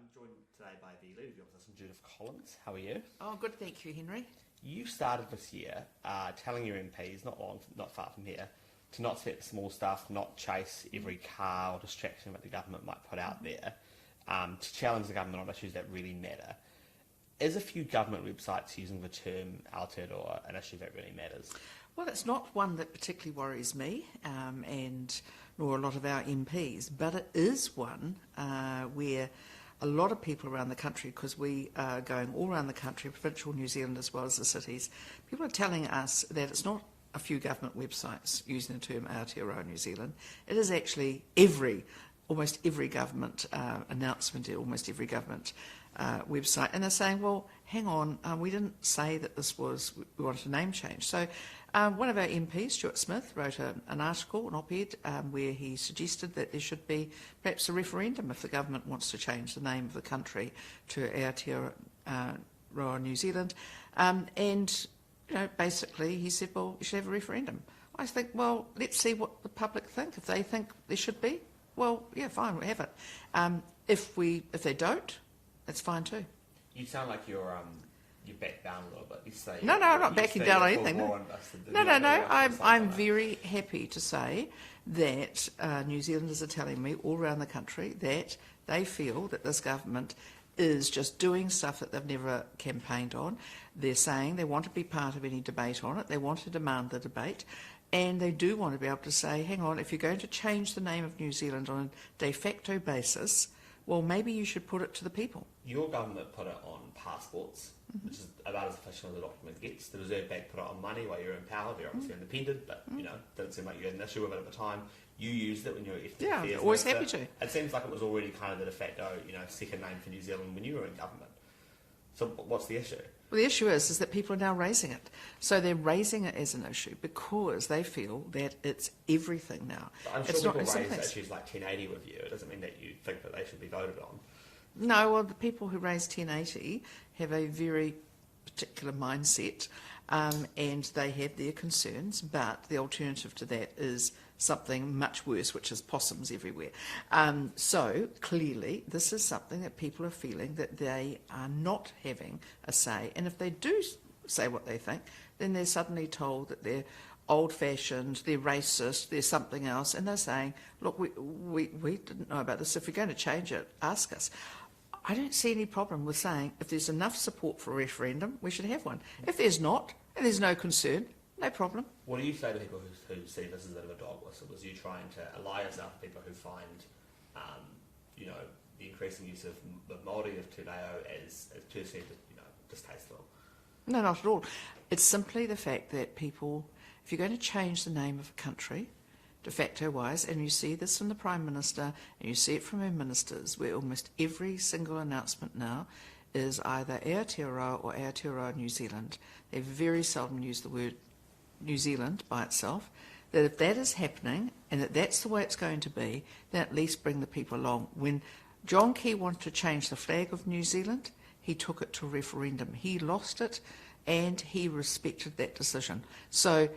I'm joined today by the leader of the opposition, Judith Collins. How are you? Oh, good, thank you, Henry. You started this year telling your MPs, not far from here, to not set small stuff, not chase every car or distraction that the government might put out there, to challenge the government on issues that really matter. Is a few government websites using the term Aotearoa an issue that really matters? Well, it's not one that particularly worries me, and nor a lot of our MPs, but it is one where a lot of people around the country, because we are going all around the country, provincial New Zealand as well as the cities, people are telling us that it's not a few government websites using the term Aotearoa New Zealand. It is actually almost every government announcement, almost every government website, and they're saying, well, hang on, we didn't say that this was, we wanted a name change. So one of our MPs, Stuart Smith, wrote an article, an op-ed, where he suggested that there should be perhaps a referendum if the government wants to change the name of the country to Aotearoa New Zealand. And, you know, basically he said, well, you should have a referendum. I think, well, let's see what the public think. If they think there should be, well, yeah, fine, we'll have it. If they don't, that's fine too. You sound like you're backed down a little bit. You say no, I'm not backing down on anything. No. I'm very happy to say that New Zealanders are telling me all around the country that they feel that this government is just doing stuff that they've never campaigned on. They're saying they want to be part of any debate on it. They want to demand the debate. And they do want to be able to say, hang on, if you're going to change the name of New Zealand on a de facto basis, well, maybe you should put it to the people. Your government put it on passports, which is about as official as the document gets. The Reserve Bank put it on money while you're in power. They're obviously independent, but, you know, didn't seem like you had an issue with it at the time. You used it when you were FD. Yeah, always happy to. It seems like it was already kind of the de facto, you know, second name for New Zealand when you were in government. So what's the issue? Well, the issue is that people are now raising it. So they're raising it as an issue because they feel that it's everything now. But I'm sure people raise issues like 1080 with you. It doesn't mean that you think that they should be voted on. No, well, the people who raise 1080 have a very particular mindset, and they have their concerns, but the alternative to that is something much worse, which is possums everywhere. So clearly this is something that people are feeling that they are not having a say, and if they do say what they think, then they're suddenly told that they're old-fashioned, they're racist, they're something else, and they're saying, look, we didn't know about this. If you're going to change it, ask us. I don't see any problem with saying if there's enough support for a referendum, we should have one. If there's not, and there's no concern, no problem. What do you say to people who see this as a bit of a dog whistle? Was you trying to ally yourself with people who find, you know, the increasing use of the Māori of Te Reo as personally, you know, distasteful? No, not at all. It's simply the fact that people, if you're going to change the name of a country, de facto wise, and you see this from the Prime Minister, and you see it from our ministers, where almost every single announcement now is either Aotearoa or Aotearoa New Zealand. They very seldom use the word New Zealand by itself. That if that is happening, and that that's the way it's going to be, then at least bring the people along. When John Key wanted to change the flag of New Zealand, he took it to a referendum. He lost it, and he respected that decision. So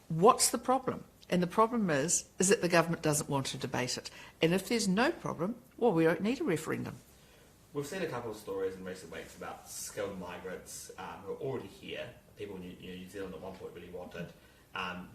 what's the problem? And the problem is that the government doesn't want to debate it. And if there's no problem, well, we don't need a referendum. We've seen a couple of stories in recent weeks about skilled migrants who are already here, people in New Zealand at one point really wanted,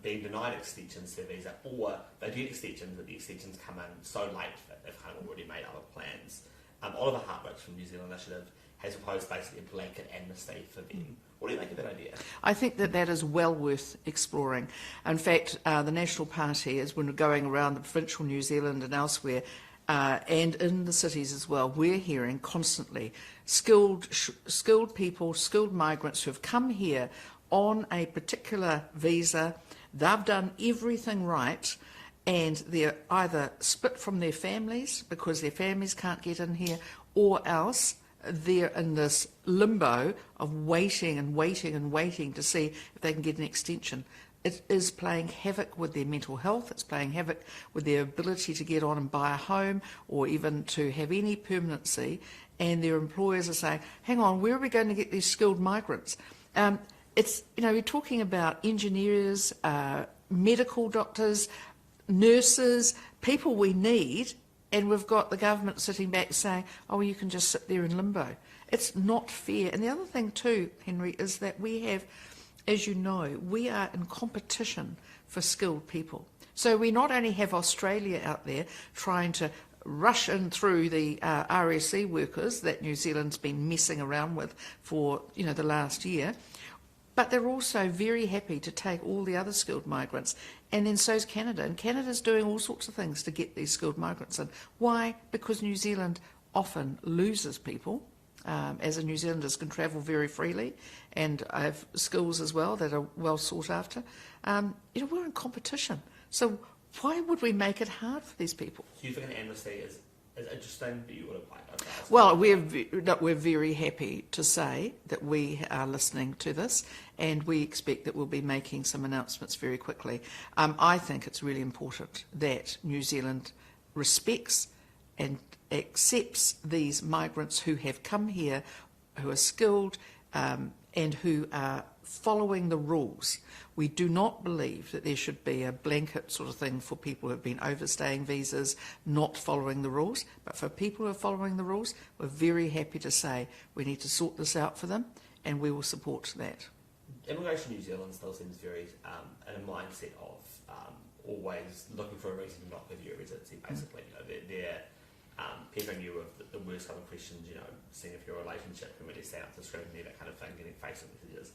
being denied extensions to their visa, or they do get extensions, but the extensions come in so late that they've kind of already made other plans. Oliver Hartwick from New Zealand Initiative has proposed basically a blanket amnesty for them. What do you make of that idea? I think that that is well worth exploring. In fact, the National Party, as we're going around the provincial New Zealand and elsewhere, and in the cities as well, we're hearing constantly skilled people, skilled migrants who have come here on a particular visa. They've done everything right, and they're either split from their families because their families can't get in here, or else they're in this limbo of waiting and waiting and waiting to see if they can get an extension. It is playing havoc with their mental health. It's playing havoc with their ability to get on and buy a home or even to have any permanency. And their employers are saying, hang on, where are we going to get these skilled migrants? It's, you know, we're talking about engineers, medical doctors, nurses, people we need and we've got the government sitting back saying, oh, well, you can just sit there in limbo. It's not fair. And the other thing too, Henry, is that we have, as you know, we are in competition for skilled people. So we not only have Australia out there trying to rush in through the RSE workers that New Zealand's been messing around with for, the last year, but they're also very happy to take all the other skilled migrants. And then so's Canada. And Canada's doing all sorts of things to get these skilled migrants in. Why? Because New Zealand often loses people. As a New Zealanders can travel very freely and have skills as well that are well sought after. We're in competition. So why would we make it hard for these people? Do you think an amnesty is interesting that you would have liked? Well, we're very happy to say that we are listening to this, and we expect that we'll be making some announcements very quickly. I think it's really important that New Zealand respects and accepts these migrants who have come here, who are skilled and who are following the rules. We do not believe that there should be a blanket sort of thing for people who have been overstaying visas, not following the rules. But for people who are following the rules, we're very happy to say we need to sort this out for them, and we will support that. Immigration New Zealand still seems very in a mindset of always looking for a reason to not give you a residency, basically. They're peppering you with the worst kind of questions, seeing if your relationship can really stand up to scrutiny, that kind of thing, getting Facebook messages.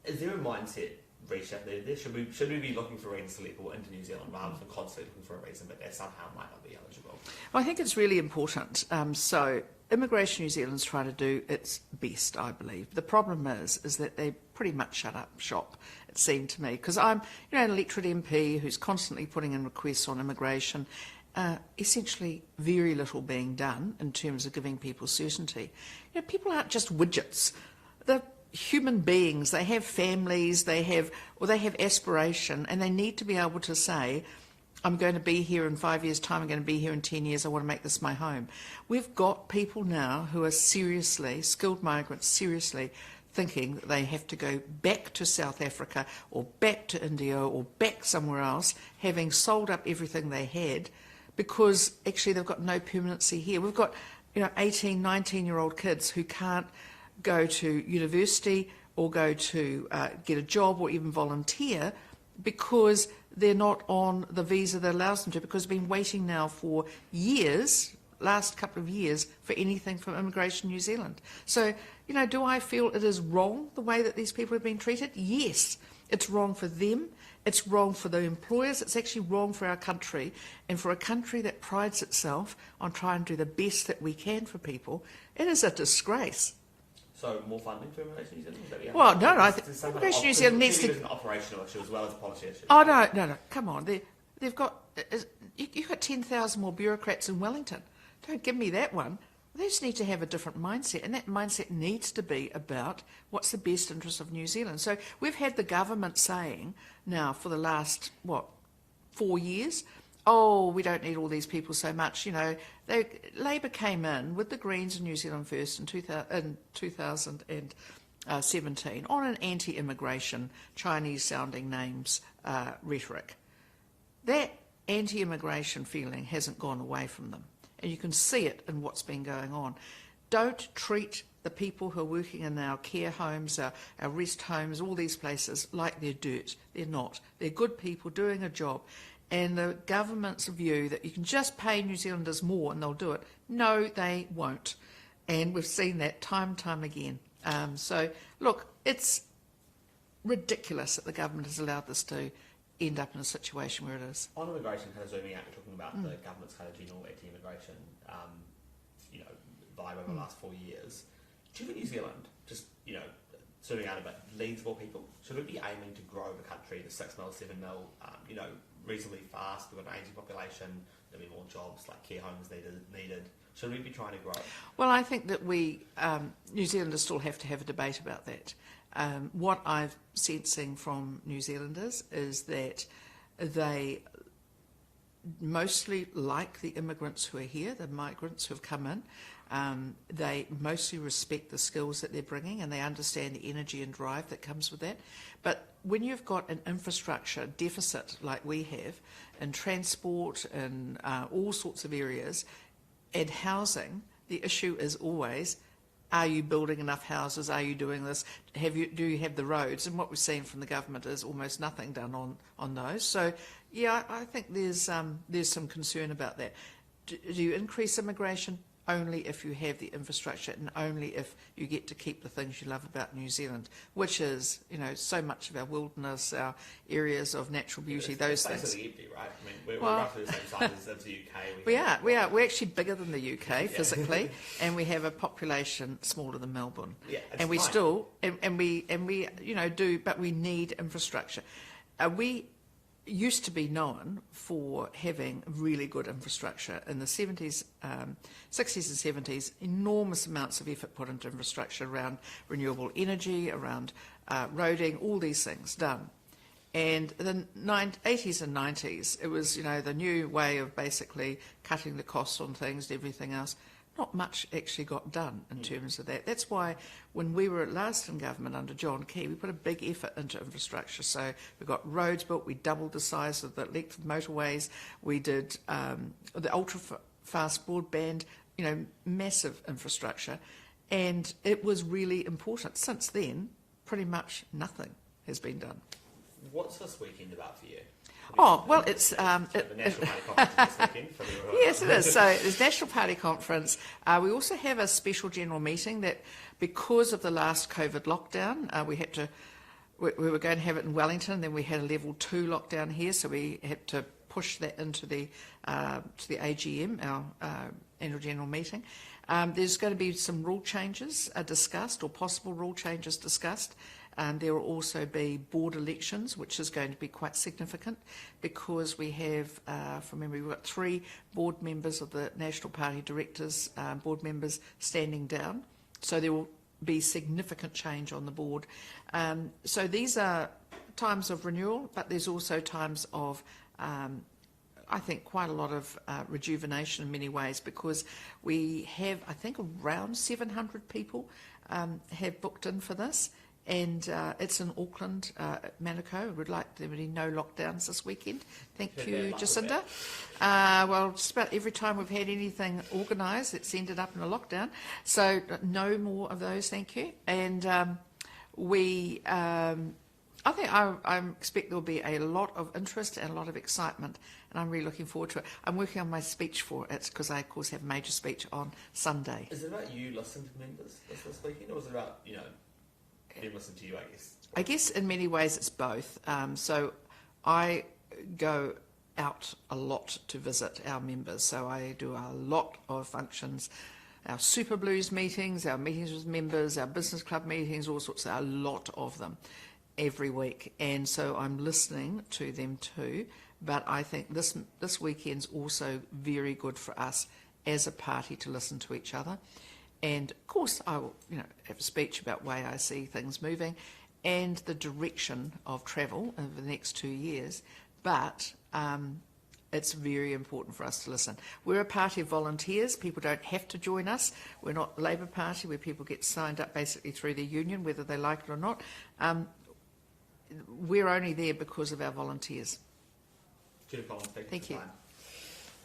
Is there a mindset reshift there? Should we be looking for reasons to let people into New Zealand rather than constantly looking for a reason, but they somehow might not be eligible? Well, I think it's really important. So Immigration New Zealand's trying to do its best, I believe. The problem is that they pretty much shut up shop, it seemed to me, because I'm an electorate MP who's constantly putting in requests on immigration. Essentially very little being done in terms of giving people certainty. People aren't just widgets. They're human beings. They have families, they have aspiration, and they need to be able to say, I'm going to be here in 5 years' time, I'm going to be here in 10 years, I want to make this my home. We've got people now who are seriously, skilled migrants, seriously thinking that they have to go back to South Africa or back to India or back somewhere else, having sold up everything they had, because actually they've got no permanency here. We've got 18, 19-year-old kids who can't go to university or go to get a job or even volunteer because they're not on the visa that allows them to, because they've been waiting now for years, last couple of years, for anything from Immigration New Zealand. So, do I feel it is wrong the way that these people have been treated? Yes. It's wrong for them. It's wrong for the employers. It's actually wrong for our country. And for a country that prides itself on trying to do the best that we can for people, it is a disgrace. So more funding for Immigration New Zealand? Well, no, I think Immigration New Zealand needs to... There's an operational issue as well as a policy issue. Oh, no, come on. They've got... You've got 10,000 more bureaucrats in Wellington. Don't give me that one. They just need to have a different mindset, and that mindset needs to be about what's the best interest of New Zealand. So we've had the government saying now for the last, 4 years, oh, we don't need all these people so much. Labour came in with the Greens and New Zealand First in 2017 on an anti-immigration, Chinese-sounding names rhetoric. That anti-immigration feeling hasn't gone away from them. And you can see it in what's been going on. Don't treat the people who are working in our care homes, our rest homes, all these places, like they're dirt. They're not. They're good people doing a job. And the government's view that you can just pay New Zealanders more and they'll do it. No, they won't. And we've seen that time and time again. So, look, it's ridiculous that the government has allowed this to end up in a situation where it is. On immigration, kind of zooming out, you're talking about the government's kind of general anti-immigration, vibe over the last 4 years. Do you think New Zealand, just, zooming out a bit, needs more people? Should we be aiming to grow the country to 6 mil, 7 mil, reasonably fast? We've got an aging population, there'll be more jobs, like care homes needed. Should we be trying to grow? Well, I think that we, New Zealanders, still have to have a debate about that. What I'm sensing from New Zealanders is that they mostly like the immigrants who are here, the migrants who have come in. They mostly respect the skills that they're bringing, and they understand the energy and drive that comes with that. But when you've got an infrastructure deficit like we have in transport and all sorts of areas, and housing, the issue is always, are you building enough houses? Are you doing this? Do you have the roads? And what we've seen from the government is almost nothing done on those. So, yeah, I think there's some concern about that. Do you increase immigration? Only if you have the infrastructure, and only if you get to keep the things you love about New Zealand, which is, so much of our wilderness, our areas of natural beauty, those things. It's basically empty, right? I mean, we're roughly the same size as the UK. We are. We're actually bigger than the UK physically, and we have a population smaller than Melbourne. Yeah, and we fine. still, and we do, but we need infrastructure. We used to be known for having really good infrastructure. In the 70s, 60s and 70s, enormous amounts of effort put into infrastructure around renewable energy, around roading, all these things done. And in the 80s and 90s, it was, the new way of basically cutting the costs on things and everything else. Not much actually got done in terms of that. That's why when we were at last in government under John Key, we put a big effort into infrastructure. So we got roads built, we doubled the size of the length of motorways, we did the ultra-fast broadband, massive infrastructure. And it was really important. Since then, pretty much nothing has been done. What's this weekend about for you? Oh, well, it's... the National Party Conference this weekend. For the Yes, it is. So there's National Party Conference. We also have a special general meeting that, because of the last COVID lockdown, we were going to have it in Wellington, then we had a level 2 lockdown here, so we had to push that into the AGM, our annual general meeting. There's going to be some rule changes discussed, or possible rule changes discussed. There will also be board elections, which is going to be quite significant, because we have, from memory, we've got 3 board members of the National Party directors, board members standing down. So there will be significant change on the board. So these are times of renewal, but there's also times of, I think, quite a lot of rejuvenation in many ways, because we have, I think, around 700 people have booked in for this. And it's in Auckland, Manukau. We'd like there to be no lockdowns this weekend. Thank you, Jacinda. Well, just about every time we've had anything organised, it's ended up in a lockdown. So no more of those, thank you. And I expect there'll be a lot of interest and a lot of excitement, and I'm really looking forward to it. I'm working on my speech for it, because I, of course, have a major speech on Sunday. Is it about you listening to members this weekend, or is it about, them listening to you, I guess? I guess in many ways it's both. So I go out a lot to visit our members. So I do a lot of functions, our Super Blues meetings, our meetings with members, our business club meetings, all sorts, a lot of them every week. And so I'm listening to them too. But I think this weekend's also very good for us as a party to listen to each other. And of course, I will, have a speech about the way I see things moving and the direction of travel over the next 2 years. But it's very important for us to listen. We're a party of volunteers. People don't have to join us. We're not the Labour Party, where people get signed up basically through their union, whether they like it or not. We're only there because of our volunteers. Judith Collins, Thank you.